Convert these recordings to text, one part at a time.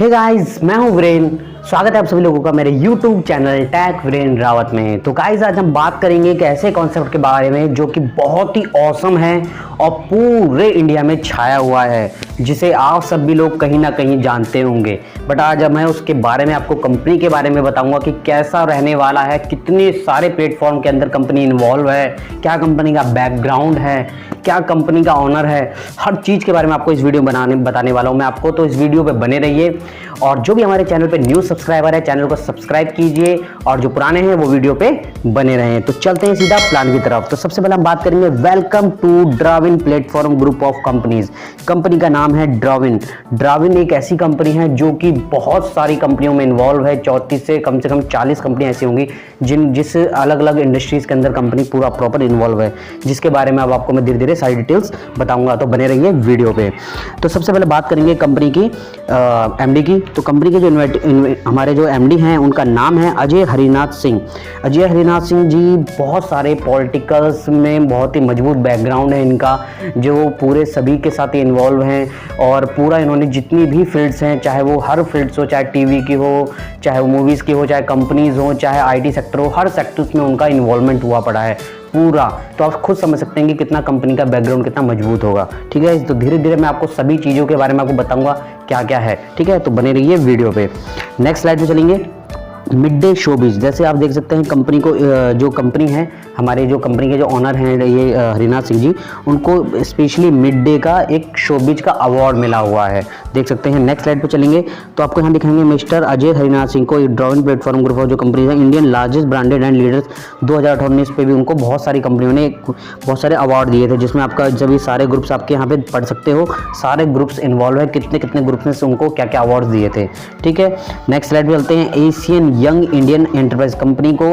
Hey guys, मैं हूं वीरेन। स्वागत है आप सभी लोगों का मेरे YouTube channel tech Viren Rawat में। तो गाइस, आज हम बात करेंगे एक ऐसे कॉन्सेप्ट के बारे में जो कि बहुत ही ऑसम है और पूरे इंडिया में छाया हुआ है, जिसे आप सभी लोग कहीं ना कहीं जानते होंगे। बट आज मैं उसके बारे में आपको कंपनी के बारे में बताऊंगा कि कैसा रहने वाला है, कितने सारे प्लेटफॉर्म के अंदर कंपनी इन्वॉल्व है, क्या कंपनी का बैकग्राउंड है, क्या कंपनी का ऑनर है। हर चीज़ के बारे में आपको इस वीडियो में बताने वाला हूँ मैं आपको। तो इस वीडियो पे बने रहिए और जो भी हमारे चैनल पे न्यू सब्सक्राइबर है चैनल को सब्सक्राइब कीजिए और जो पुराने हैं वो वीडियो पे बने रहें। तो चलते हैं सीधा प्लान की तरफ। तो सबसे पहले हम बात करेंगे वेलकम टू ड्राविन platform group of companies. Company का नाम है ड्राविन। ड्राविन एक ऐसी कंपनी है जो कि बहुत सारी कंपनियों में इन्वॉल्व है। 34 से कम 40 कंपनियां ऐसी होंगी जिस अलग अलग इंडस्ट्रीज के अंदर कंपनी पूरा प्रॉपर इन्वॉल्व है, जिसके बारे में अब आपको मैं धीरे धीरे सारी डिटेल्स बताऊंगा। तो बने रहिए वीडियो पे। तो सबसे पहले बात करेंगे कंपनी की एमडी की। तो कंपनी के जो हमारे जो एमडी हैं उनका नाम है अजय हरिनाथ सिंह। अजय हरिनाथ सिंह जी बहुत सारे पॉलिटिकल्स में बहुत ही मजबूत बैकग्राउंड है इनका, जो पूरे सभी के साथ इन्वॉल्व हैं और पूरा इन्होंने जितनी भी फील्ड्स हैं, चाहे वो हर फील्ड्स हो, चाहे टीवी की हो, चाहे वो मूवीज़ की हो, चाहे कंपनीज हो, चाहे आईटी सेक्टर हो, हर सेक्टर्स में उनका इन्वॉल्वमेंट हुआ पड़ा है पूरा। तो आप खुद समझ सकते हैं कि कितना कंपनी का बैकग्राउंड कितना मजबूत होगा। ठीक है, तो धीरे धीरे मैं आपको सभी चीज़ों के बारे में आपको बताऊंगा क्या क्या है। ठीक है, तो बने रहिए वीडियो पे। नेक्स्ट स्लाइड पे चलेंगे। मिड डे शोबिज, जैसे आप देख सकते हैं कंपनी को, जो कंपनी है हमारे जो कंपनी के जो ऑनर हैं ये हरिनाथ सिंह जी, उनको स्पेशली मिड डे का एक शोबिज का अवार्ड मिला हुआ है, देख सकते हैं। नेक्स्ट स्लाइड पे चलेंगे तो आपको यहाँ दिखाएंगे मिस्टर अजय हरिनाथ सिंह को ड्राविन प्लेटफॉर्म ग्रुप ऑफ जो कंपनी है Indian largest branded and leaders 2018 पे भी उनको बहुत सारी कंपनियों ने बहुत सारे अवार्ड दिए थे, जिसमें आपका सभी सारे ग्रुप्स आपके यहाँ पे पढ़ सकते हो। सारे ग्रुप्स इन्वॉल्व है, कितने कितने ग्रुप्स ने उनको क्या क्या अवार्ड दिए थे। ठीक है, नेक्स्ट स्लाइड पे चलते हैं। Asian young Indian enterprise company को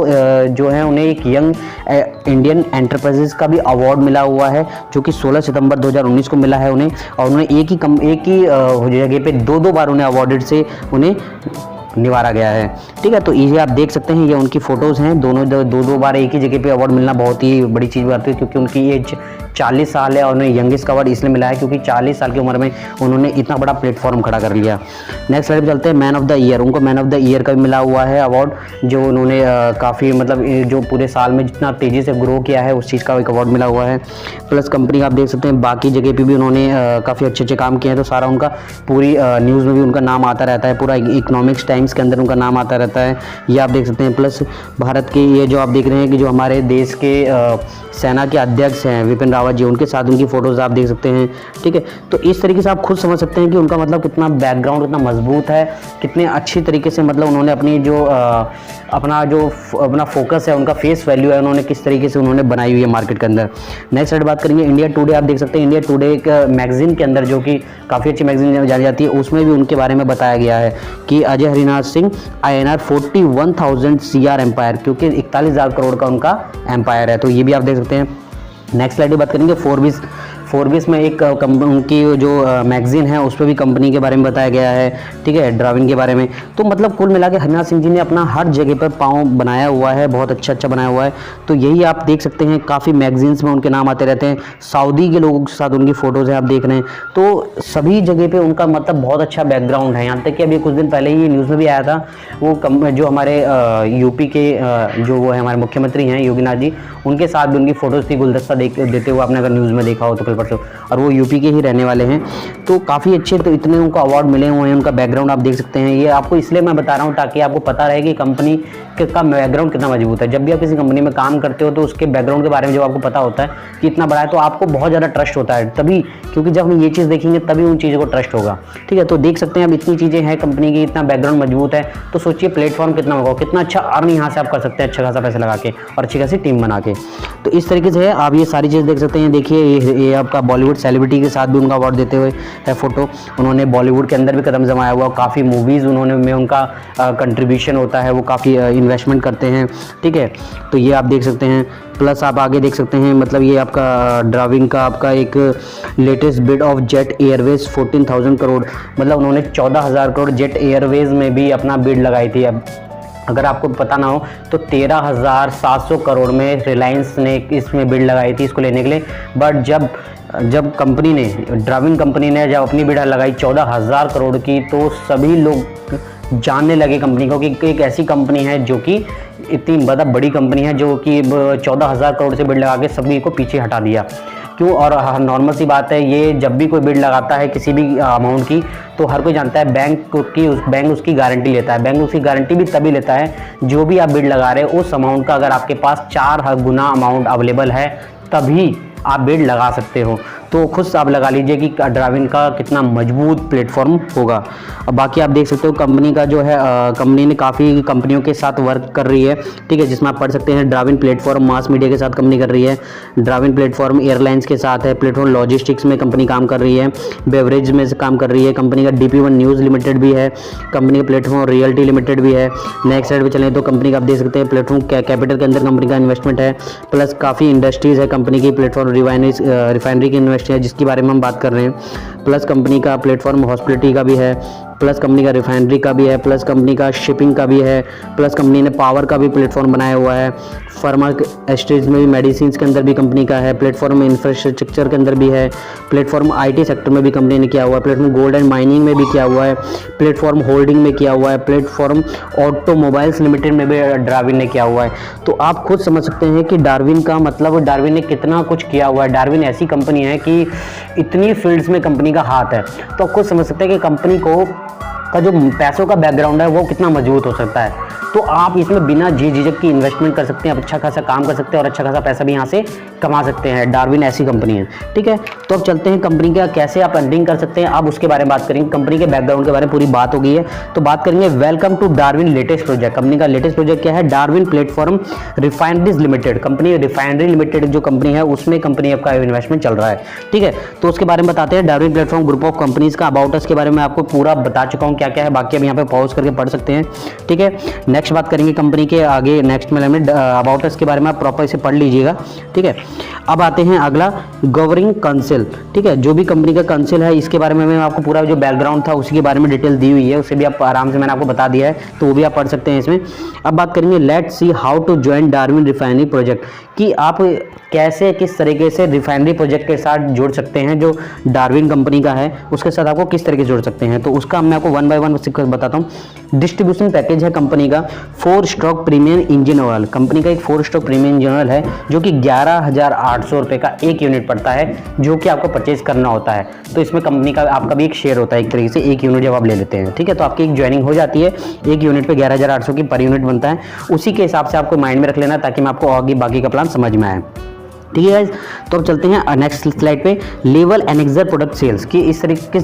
जो है उन्हें एक यंग इंडियन एंटरप्राइजेस का भी अवार्ड मिला हुआ है, जो कि 16 सितंबर 2019 को मिला है उन्हें। और उन्हें एक ही जगह पे दो बार उन्हें अवार्डेड से उन्हें निवारा गया है। ठीक है, तो ये आप देख सकते हैं, ये उनकी फोटोज़ हैं। दो बार एक ही जगह पे अवार्ड मिलना बहुत ही बड़ी चीज़ बात है, क्योंकि उनकी एज 40 साल है और उन्हें यंगेस्ट का अवार्ड इसलिए मिला है क्योंकि 40 साल की उम्र में उन्होंने इतना बड़ा प्लेटफॉर्म खड़ा कर लिया। नेक्स्ट स्लाइड पे चलते हैं। मैन ऑफ द ईयर, उनको मैन ऑफ द ईयर का भी मिला हुआ है अवार्ड, जो उन्होंने काफ़ी मतलब जो पूरे साल में जितना तेज़ी से ग्रो किया है उस चीज़ का एक अवार्ड मिला हुआ है। प्लस कंपनी आप देख सकते हैं बाकी जगह पर भी उन्होंने काफ़ी अच्छे काम किए हैं, तो सारा उनका पूरी न्यूज़ में भी उनका नाम आता रहता है, पूरा इकोनॉमिक्स टाइम्स के अंदर उनका नाम आता रहता है, ये आप देख सकते हैं। प्लस भारत के ये जो आप देख रहे हैं कि जो हमारे देश के सेना के अध्यक्ष हैं विपिन रावत जी, उनके साथ उनकी फोटोज़ आप देख सकते हैं। ठीक है, तो इस तरीके से आप खुद समझ सकते हैं कि उनका मतलब कितना बैकग्राउंड कितना मजबूत है, कितने अच्छी तरीके से मतलब उन्होंने अपनी जो अपना फोकस है, उनका फेस वैल्यू है, उन्होंने किस तरीके से उन्होंने बनाई हुई है मार्केट के अंदर। नेक्स्ट साइड बात करेंगे इंडिया टुडे। आप देख सकते हैं इंडिया टुडे एक मैगजीन के अंदर, जो कि काफ़ी अच्छी मैगजीन जानी जाती है, उसमें भी उनके बारे में बताया गया है कि Ajay Harinath Singh INR 41,000 CR empire, क्योंकि 41,000 करोड़ का उनका एम्पायर है। तो ये भी आप देख सकते हैं। नेक्स्ट स्लाइड की बात करेंगे। फोर्ब्स में एक उनकी जो मैगजीन है उस पर भी कंपनी के बारे में बताया गया है। ठीक है, ड्राविन के बारे में। तो मतलब कुल मिला के हरिनाथ सिंह जी ने अपना हर जगह पर पाँव बनाया हुआ है, बहुत अच्छा बनाया हुआ है। तो यही आप देख सकते हैं, काफ़ी मैगजीन्स में उनके नाम आते रहते हैं। सऊदी के लोगों के साथ उनकी फ़ोटोज़ हैं, आप देख रहे हैं। तो सभी जगह पर उनका मतलब बहुत अच्छा बैकग्राउंड है। यहाँ तक कि अभी कुछ दिन पहले ही न्यूज़ में भी आया था, वो जो हमारे यूपी के जो वो है हमारे मुख्यमंत्री हैं योगी नाथ जी, उनके साथ भी उनकी फ़ोटोज़ थी गुलदस्ता देते हुए, आपने अगर न्यूज़ में देखा हो तो कल परसों, और वो यूपी के ही रहने वाले हैं। तो काफ़ी अच्छे, तो इतने उनको अवार्ड मिले हुए हैं, उनका बैकग्राउंड आप देख सकते हैं। ये आपको इसलिए मैं बता रहा हूँ ताकि आपको पता रहे कि कंपनी का बैकग्राउंड कितना मजबूत है। जब भी आप किसी कंपनी में काम करते हो तो उसके बैकग्राउंड के बारे में जब आपको पता होता है कि इतना बड़ा है, तो आपको बहुत ज़्यादा ट्रस्ट होता है तभी, क्योंकि जब हम ये चीज़ देखेंगे तभी उन चीज़ों को ट्रस्ट होगा। ठीक है, तो देख सकते हैं अब इतनी चीज़ें हैं कंपनी की, इतना बैकग्राउंड मजबूत है, तो सोचिए प्लेटफॉर्म कितना होगा, कितना अच्छा अर्न यहाँ से आप कर सकते हैं अच्छा खासा पैसा लगा के और अच्छी खासी टीम बना के। तो इस तरीके से है, आप ये सारी चीज़ देख सकते हैं। देखिए ये आपका बॉलीवुड सेलिब्रिटी के साथ भी उनका अवार्ड देते हुए है फोटो। उन्होंने बॉलीवुड के अंदर भी कदम जमाया हुआ, काफ़ी मूवीज़ उन्होंने में उनका कंट्रीब्यूशन होता है, वो काफ़ी इन्वेस्टमेंट करते हैं। ठीक है, तो ये आप देख सकते हैं। प्लस आप आगे देख सकते हैं, मतलब ये आपका ड्राविन का आपका एक latest bid of jet Airways 14,000 crore, मतलब उन्होंने 14,000 करोड़ जेट एयरवेज में भी अपना बिड लगाई थी। अब अगर आपको पता ना हो तो 13,700 करोड़ में रिलायंस ने इसमें बिड लगाई थी इसको लेने के लिए। बट जब कंपनी ने, ड्राविन कंपनी ने जब अपनी बिड लगाई 14,000 करोड़ की, तो सभी लोग जानने लगे कंपनी को कि एक ऐसी कंपनी है जो कि इतनी बड़ी कंपनी है जो कि 14,000 करोड़ से बिड लगा के सभी को पीछे हटा दिया। क्यों? और नॉर्मल सी बात है, ये जब भी कोई बिड लगाता है किसी भी अमाउंट की, तो हर कोई जानता है बैंक उसकी गारंटी लेता है। बैंक उसकी गारंटी भी तभी लेता है जो भी आप बिड लगा रहे हो उस अमाउंट का अगर आपके पास 4 गुना अमाउंट अवेलेबल है तभी आप बिड लगा सकते हो। तो खुद से आप लगा लीजिए कि ड्राविन का कितना मजबूत प्लेटफॉर्म होगा। अब बाकी आप देख सकते हो कंपनी का जो है, कंपनी ने काफ़ी कंपनियों के साथ वर्क कर रही है, ठीक है, जिसमें आप पढ़ सकते हैं ड्राविन प्लेटफॉर्म मास मीडिया के साथ कंपनी कर रही है, ड्राविन प्लेटफॉर्म एयरलाइंस के साथ है, प्लेटफॉर्म लॉजिस्टिक्स में कंपनी काम कर रही है, बेवरेज में काम कर रही है, कंपनी का DP1 न्यूज़ लिमिटेड भी है, कंपनी का प्लेटफॉर्म रियल्टी लिमिटेड भी है। नेक्स्ट साइड पर चलें तो कंपनी का आप देख सकते हैं प्लेटफॉर्म कैपिटल के अंदर कंपनी का इन्वेस्टमेंट है, प्लस काफ़ी इंडस्ट्रीज़ है कंपनी की, प्लेटफॉर्म रिफाइनरी की इन्वेस्ट है जिसके बारे में हम बात कर रहे हैं, प्लस कंपनी का प्लेटफॉर्म हॉस्पिटलिटी का भी है, प्लस कंपनी का रिफाइनरी का भी है, प्लस कंपनी का शिपिंग का भी है, प्लस कंपनी ने पावर का भी प्लेटफॉर्म बनाया हुआ है, फार्मा स्टेज में भी, मेडिसिन के अंदर भी कंपनी का है, प्लेटफॉर्म इंफ्रास्ट्रक्चर के अंदर भी है, प्लेटफॉर्म IT सेक्टर में भी कंपनी ने किया हुआ है, प्लेटफॉर्म गोल्ड एंड माइनिंग में भी किया हुआ है, प्लेटफॉर्म होल्डिंग में किया हुआ है, प्लेटफॉर्म ऑटोमोबाइल्स लिमिटेड में भी ड्राविन ने किया हुआ है। तो आप खुद समझ सकते हैं कि डार्विन का मतलब, डार्विन ने कितना कुछ किया हुआ है। डार्विन ऐसी कंपनी है कि इतनी फील्ड्स में कंपनी का हाथ है, तो आप खुद समझ सकते हैं कि कंपनी का जो पैसों का बैकग्राउंड है वो कितना मजबूत हो सकता है। तो आप इसमें बिना झिझक की इन्वेस्टमेंट कर सकते हैं, अच्छा खासा काम कर सकते हैं और अच्छा खासा पैसा भी यहाँ से कमा सकते हैं। डार्विन ऐसी कंपनी है, ठीक है। तो अब चलते हैं कंपनी का कैसे आप अर्निंग कर सकते हैं, अब उसके बारे में बात करेंगे। कंपनी के बैकग्राउंड के बारे में पूरी बात हो गई है, तो बात करेंगे welcome to Darwin latest project. Company का लेटेस्ट प्रोजेक्ट क्या है? Darwin platform refineries limited. Company refinery limited जो कंपनी है उसमें कंपनी आपका इन्वेस्टमेंट चल रहा है, ठीक है। तो उसके बारे में बताते हैं। Darwin platform group of companies का अबाउट अस के बारे में आपको पूरा बता चुका हूँ क्या क्या है, बाकी अब यहाँ पे पॉज करके पढ़ सकते हैं, ठीक है। नेक्स्ट बात करेंगे कंपनी के आगे, नेक्स्ट में अबाउट अस के बारे में आप प्रॉपर इसे पढ़ लीजिएगा, ठीक है। अब आते हैं अगला गवर्निंग काउंसिल, ठीक है। जो भी कंपनी का काउंसिल है इसके बारे में मैं आपको पूरा जो बैकग्राउंड था उसी के बारे में डिटेल दी हुई है, उसे भी आप आराम से मैंने आपको बता दिया है, तो वो भी आप पढ़ सकते हैं इसमें। अब बात करेंगे let's see how to join Darwin refinery project, कि आप कैसे किस तरीके से रिफाइनरी प्रोजेक्ट के साथ जुड़ सकते हैं, जो डार्विन कंपनी का है उसके साथ आपको किस तरीके से जुड़ सकते हैं। तो उसका मैं आपको 1 बाय 1 बताता हूँ। डिस्ट्रीब्यूशन पैकेज है कंपनी का 4 stroke premium engine oil. Company का एक 4 स्ट्रोक प्रीमियम इंजन ऑयल है जो कि 11,800 रुपये का एक यूनिट पड़ता है, जो कि आपको परचेज करना होता है। तो इसमें कंपनी का आपका भी एक शेयर होता है एक तरीके से, एक यूनिट जब आप ले लेते हैं, ठीक है। तो आपकी एक ज्वाइनिंग हो जाती है, एक यूनिट पे 11,800 की पर यूनिट बनता है। उसी के हिसाब से आपको माइंड में रख लेना ताकि मैं आपको आगे बाकी का प्लान समझ में आए, ठीक है गाइस। तो अब चलते हैं नेक्स्ट स्लाइड पे, लेवल एनेक्सर प्रोडक्ट सेल्स की किस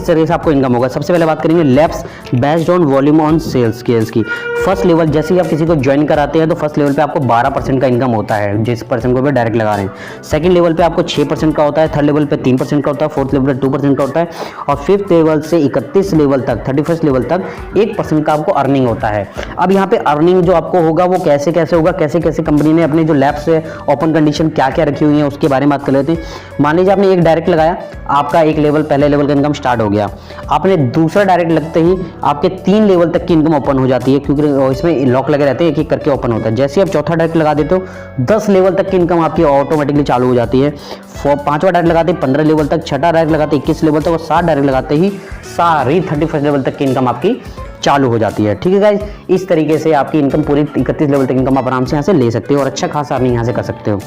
तरीके से आपको इनकम होगा। सबसे पहले बात करेंगे labs based on volume on sales की। फर्स्ट लेवल, जैसे ही आप किसी को ज्वाइन कराते हैं तो फर्स्ट लेवल पे आपको 12% का इनकम होता है, जिस पर्सन को भी डायरेक्ट लगा रहे हैं। सेकंड लेवल पे आपको 6% का होता है, थर्ड लेवल पे 3% का होता है, फोर्थ लेवल पे 2% का होता है, और फिफ्थ लेवल से 31 लेवल तक 31st लेवल तक 1% का आपको अर्निंग होता है। अब यहाँ पे अर्निंग जो आपको होगा वो कैसे कैसे होगा, कैसे कैसे कंपनी ने अपने जो लैब्स है ओपन कंडीशन क्या क्या रखी हुई है उसके बारे में बात कर लेते हैं। मान लीजिए आपने एक डायरेक्ट लगाया, आपका एक लेवल पहले लेवल का इनकम स्टार्ट हो गया। आपने दूसरा डायरेक्ट लगते ही आपके 3 लेवल तक की इनकम ओपन हो जाती है, क्योंकि इसमें लॉक लगे रहते हैं, एक एक करके ओपन होता है। जैसे आप चौथा डायरेक्ट लगा देते हो 10 लेवल तक की इनकम आपकी ऑटोमेटिकली चालू हो जाती है। 5वां डायरेक्ट लगाते ही 15 लेवल तक, छठा डायरेक्ट लगाते 21 लेवल तक, और 7 डायरेक्ट लगाते ही सारी 31st लेवल तक की इनकम आपकी चालू हो जाती है, ठीक है गाइस। इस तरीके से आपकी इनकम पूरी 31 लेवल तक इनकम आप आराम से यहाँ से ले सकते हो और अच्छा खासा अर्निंग यहाँ से कर सकते हो।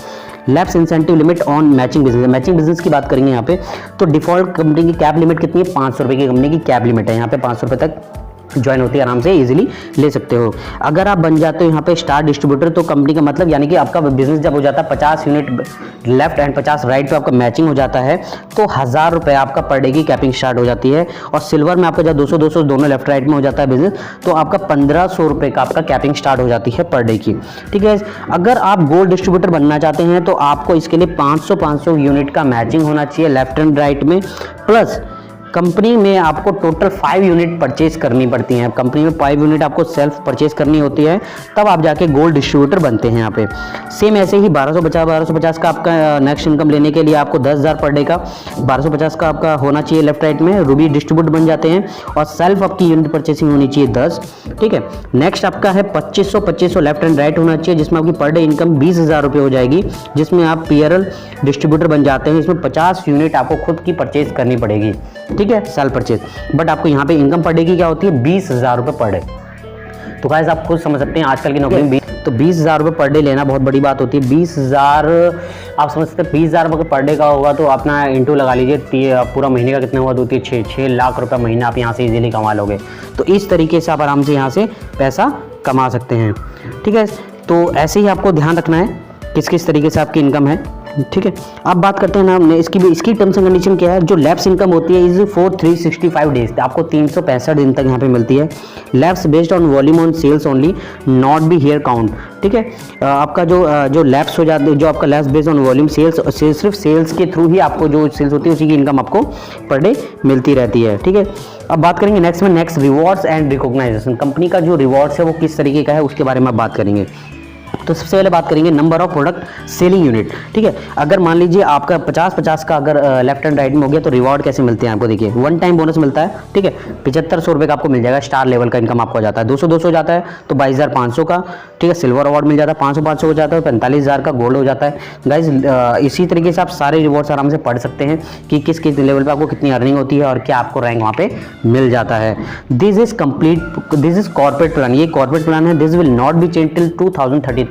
Labs incentive limit on matching business. Matching business की बात करेंगे यहाँ पे, तो डिफॉल्ट कंपनी की कैप लिमिट कितनी है? 500 रुपये की कंपनी की कैप लिमिट है। यहाँ पे 500 रुपये तक ज्वाइन होती है, आराम से इजीली ले सकते हो। अगर आप बन जाते हो यहाँ पे स्टार डिस्ट्रीब्यूटर, तो कंपनी का मतलब यानी कि आपका बिजनेस जब हो जाता है 50 यूनिट लेफ्ट एंड 50 राइट पे आपका मैचिंग हो जाता है, तो 1000 रुपये आपका पर डे की कैपिंग स्टार्ट हो जाती है। और सिल्वर में आपका जब 200 दोनों लेफ्ट राइट में हो जाता है बिजनेस, तो आपका 1500 रुपये का आपका कैपिंग स्टार्ट हो जाती है पर डे की, ठीक है। अगर आप गोल्ड डिस्ट्रीब्यूटर बनना चाहते हैं तो आपको इसके लिए 500 यूनिट का मैचिंग होना चाहिए लेफ्ट एंड राइट में, प्लस कंपनी में आपको टोटल 5 यूनिट परचेज करनी पड़ती हैं। कंपनी में 5 यूनिट आपको सेल्फ परचेज करनी होती है, तब आप जाके गोल्ड डिस्ट्रीब्यूटर बनते हैं यहाँ पे। सेम ऐसे ही 1250 का आपका नेक्स्ट इनकम लेने के लिए आपको 10,000 पर डे का 1250 का आपका होना चाहिए लेफ्ट राइट में, रूबी डिस्ट्रीब्यूटर बन जाते हैं। और सेल्फ आपकी यूनिट परचेसिंग होनी चाहिए 10, ठीक है। नेक्स्ट आपका है 2500 लेफ्ट एंड राइट होना चाहिए, जिसमें आपकी पर डे इनकम 20,000 रुपये हो जाएगी, जिसमें आप पीआरएल डिस्ट्रीब्यूटर बन जाते हैं। इसमें 50 यूनिट आपको खुद की परचेज करनी पड़ेगी, ठीक है, सेल्फ परचेज। बट आपको यहाँ पे इनकम पर डे की क्या होती है, 20,000 रुपये पर डे। तो गाइस आप खुद समझ सकते हैं आजकल की नौकरी में तो 20,000 रुपये पर डे लेना बहुत बड़ी बात होती है। 20,000 आप समझ सकते हैं, 20,000 रुपये पर डे का होगा तो अपना इंटू लगा लीजिए, पूरा महीने का कितना हुआ, तो 6 लाख रुपये महीना आप यहाँ से इजीली कमा लोगे। तो इस तरीके से आप आराम से यहाँ से पैसा कमा सकते हैं, ठीक है। तो ऐसे ही आपको ध्यान रखना है किस किस तरीके से आपकी इनकम है, ठीक है। अब बात करते हैं ना हमने इसकी टर्म्स एंड कंडीशन क्या है। जो लैप्स इनकम होती है इज फॉर 365 डेज, आपको 365 दिन तक यहाँ पे मिलती है। Lapse based on volume on sales only, not be here count, ठीक है। आपका जो लैप्स हो जाते हैं, जो आपका laps based on volume sales, सिर्फ सेल्स के थ्रू ही आपको जो सेल्स होती है उसी की इनकम आपको पर डे मिलती रहती है, ठीक है। अब बात करेंगे next rewards and recognition. Company का जो रिवॉर्ड्स है वो किस तरीके का है उसके बारे में बात करेंगे। तो सबसे पहले बात करेंगे number of product selling unit, ठीक है। अगर मान लीजिए आपका 50-50 का अगर लेफ्ट एंड राइट में हो गया तो रिवॉर्ड कैसे मिलते हैं आपको, देखिए 1 टाइम बोनस मिलता है, ठीक है। 7500 रुपये का आपको मिल जाएगा, स्टार लेवल का इनकम आपको आ जाता है। 200 जाता है तो 22,500 का, ठीक है, सिल्वर अवार्ड मिल जाता है। 500 हो जाता है, 45,000 का गोल्ड हो जाता है। गाइज इसी तरीके से आप सारे रिवॉर्ड्स आराम से पढ़ सकते हैं कि किस किस लेवल पर आपको कितनी अर्निंग होती है और क्या आपको रैंक वहाँ पे मिल जाता है। दिस इज कॉर्पोरेट प्लान, ये कॉर्पोरेट प्लान है। This will not be change till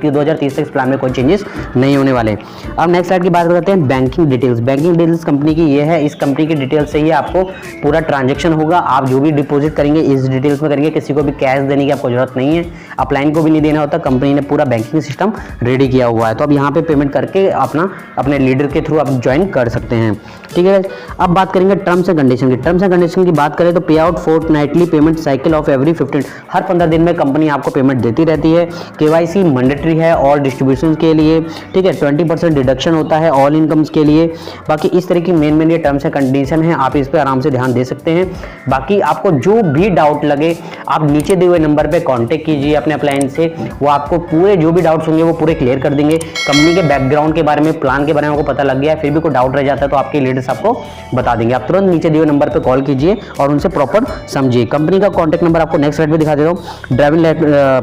2030 तक प्लान में कोई चेंजेस नहीं होने वाले। अब नेक्स्ट स्लाइड की बात करते हैं banking details. Banking details company की ये है, इस कंपनी की डिटेल्स से ही आपको पूरा ट्रांजैक्शन होगा। आप जो भी डिपॉजिट करेंगे इस डिटेल्स में करेंगे, किसी को भी कैश देने की आपको जरूरत नहीं है, अपलाइन को भी नहीं देना होता। कंपनी ने पूरा बैंकिंग सिस्टम रेडी किया हुआ है, तो अब यहाँ पे पेमेंट करके अपने लीडर के थ्रू आप ज्वाइन कर सकते हैं, ठीक है। अब बात करेंगे टर्म्स एंड कंडीशन की। टर्म्स एंड कंडीशन की बात करें तो पे out fortnightly payment cycle of every 15, हर 15 दिन में कंपनी आपको पेमेंट देती रहती है। केवाईसी मैंडेटरी है और डिस्ट्रीब्यूशन के लिए, ठीक है। 20% डिडक्शन होता है ऑल इनकम्स के लिए। बाकी इस तरह की मेन ये टर्म्स एंड कंडीशन है, आप इस पर आराम से ध्यान दे सकते हैं। बाकी आपको जो भी डाउट लगे आप नीचे दिए हुए नंबर पे कांटेक्ट कीजिए अपने अपलाइन से, वो आपको पूरे जो भी डाउट्स होंगे वो पूरे क्लियर कर देंगे। कंपनी के बैकग्राउंड के बारे में, प्लान के बारे में आपको पता लग गया है, फिर भी कोई डाउट रह जाता है तो आपके लीडर्स आपको बता देंगे। आप तुरंत नीचे दिए हुए नंबर पर कॉल कीजिए और उनसे प्रॉपर समझिए। कंपनी का कॉन्टैक्ट नंबर आपको नेक्स्ट स्लाइड पे दिखा देता हूँ। ड्राइविंग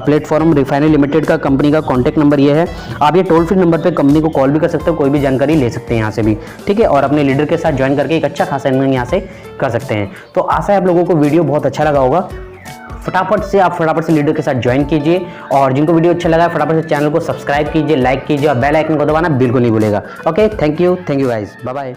प्लेटफॉर्म रिफाइनरी लिमिटेड का कंपनी का कॉन्टैक्ट नंबर ये है। आप ये टोल फ्री नंबर पे कंपनी को कॉल भी कर सकते हो, कोई भी जानकारी ले सकते हैं यहाँ से भी, ठीक है। और अपने लीडर के साथ ज्वाइन करके एक अच्छा खासा इनकम यहाँ से कर सकते हैं। तो आशा है आप लोगों को वीडियो बहुत अच्छा लगा होगा। फटाफट से लीडर के साथ ज्वाइन कीजिए, और जिनको वीडियो अच्छा लगा फटाफट से चैनल को सब्सक्राइब कीजिए, लाइक कीजिए और बेल आइकन को दबाना बिल्कुल नहीं भूलेगा। Okay, thank you guys, bye bye.